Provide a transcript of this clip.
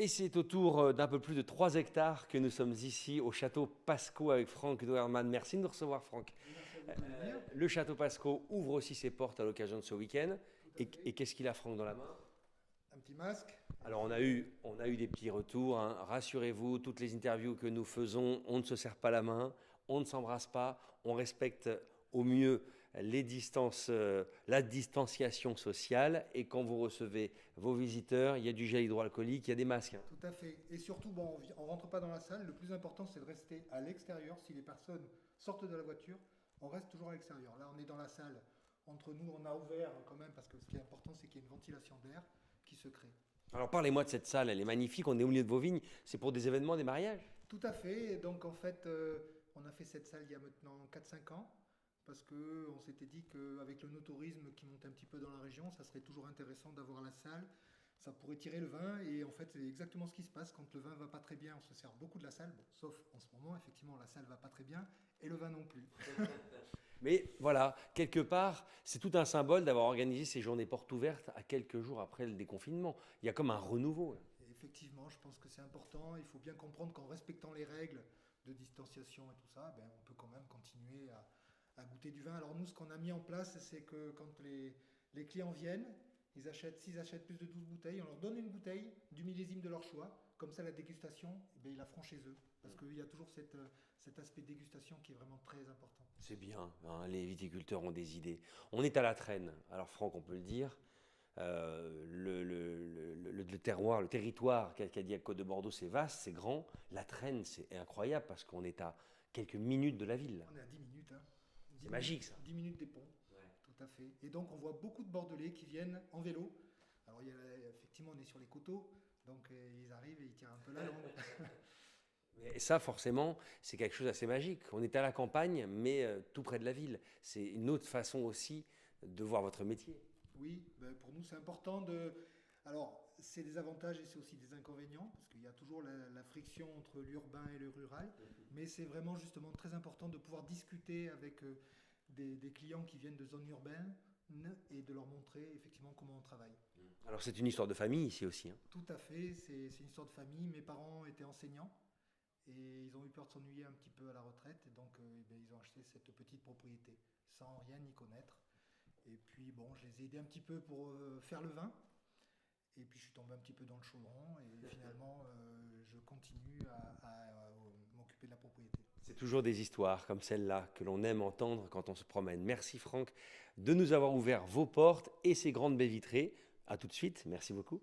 Et c'est au tour d'un peu plus de 3 hectares que nous sommes ici au château Pasco avec Franck Doermann. Merci de nous recevoir, Franck. Merci à vous de venir. Le château Pasco ouvre aussi ses portes à l'occasion de ce week-end. Tout à Et fait. qu'est-ce qu'il a, Franck, dans la main? Un petit masque. Alors on a eu des petits retours, hein. Rassurez-vous, toutes les interviews que nous faisons, on ne se serre pas la main, on ne s'embrasse pas, on respecte au mieux les distances, la distanciation sociale. Et quand vous recevez vos visiteurs, il y a du gel hydroalcoolique, il y a des masques, hein. Tout à fait. Et surtout, bon, on rentre pas dans la salle. Le plus important, c'est de rester à l'extérieur. Si les personnes sortent de la voiture, on reste toujours à l'extérieur. Là, on est dans la salle. Entre nous, on a ouvert quand même parce que ce qui est important, c'est qu'il y ait une ventilation d'air qui se crée. Alors parlez-moi de cette salle, elle est magnifique, on est au milieu de vos vignes, c'est pour des événements, des mariages? Tout à fait. Et donc, en fait, on a fait cette salle il y a maintenant 4-5 ans. Parce qu'on s'était dit qu'avec le no-tourisme qui monte un petit peu dans la région, ça serait toujours intéressant d'avoir la salle. Ça pourrait tirer le vin et en fait c'est exactement ce qui se passe. Quand le vin va pas très bien, on se sert beaucoup de la salle. Bon, sauf en ce moment, effectivement, la salle va pas très bien et le vin non plus. Mais voilà, quelque part, c'est tout un symbole d'avoir organisé ces journées portes ouvertes à quelques jours après le déconfinement. Il y a comme un renouveau, là. Et effectivement, je pense que c'est important. Il faut bien comprendre qu'en respectant les règles de distanciation et tout ça, ben, on peut quand même continuer à goûter du vin. Alors nous, ce qu'on a mis en place, c'est que quand les clients viennent, s'ils achètent plus de 12 bouteilles, on leur donne une bouteille du millésime de leur choix. Comme ça, la dégustation, eh bien, ils la feront chez eux. Parce qu'il y a toujours cet aspect dégustation qui est vraiment très important. C'est bien, hein, les viticulteurs ont des idées. On est à la traîne, alors Franck, on peut le dire. Le terroir, le territoire qu'a dit à Côte de Bordeaux, c'est vaste, c'est grand. La traîne, c'est incroyable parce qu'on est à quelques minutes de la ville. On est à 10 minutes. Hein. 10 C'est minutes, magique, ça. 10 minutes des ponts. Ouais. Tout à fait. Et donc, on voit beaucoup de Bordelais qui viennent en vélo. Alors, effectivement, on est sur les coteaux. Donc, ils arrivent et ils tirent un peu la langue. Et ça, forcément, c'est quelque chose d'assez magique. On est à la campagne, mais tout près de la ville. C'est une autre façon aussi de voir votre métier. Oui, ben, pour nous, c'est important de. Alors, c'est des avantages et c'est aussi des inconvénients, parce qu'il y a toujours la friction entre l'urbain et le rural. Mais c'est vraiment justement très important de pouvoir discuter avec des clients qui viennent de zones urbaines et de leur montrer effectivement comment on travaille. Alors c'est une histoire de famille ici aussi, hein. Tout à fait, c'est une histoire de famille. Mes parents étaient enseignants et ils ont eu peur de s'ennuyer un petit peu à la retraite. Et donc, eh bien, ils ont acheté cette petite propriété sans rien y connaître. Et puis, bon, je les ai aidés un petit peu pour faire le vin. Et puis, je suis tombé un petit peu dans le chaudron. Et finalement, je continue à m'occuper de la propriété. C'est toujours des histoires comme celle-là que l'on aime entendre quand on se promène. Merci Franck de nous avoir ouvert vos portes et ces grandes baies vitrées. À tout de suite, merci beaucoup.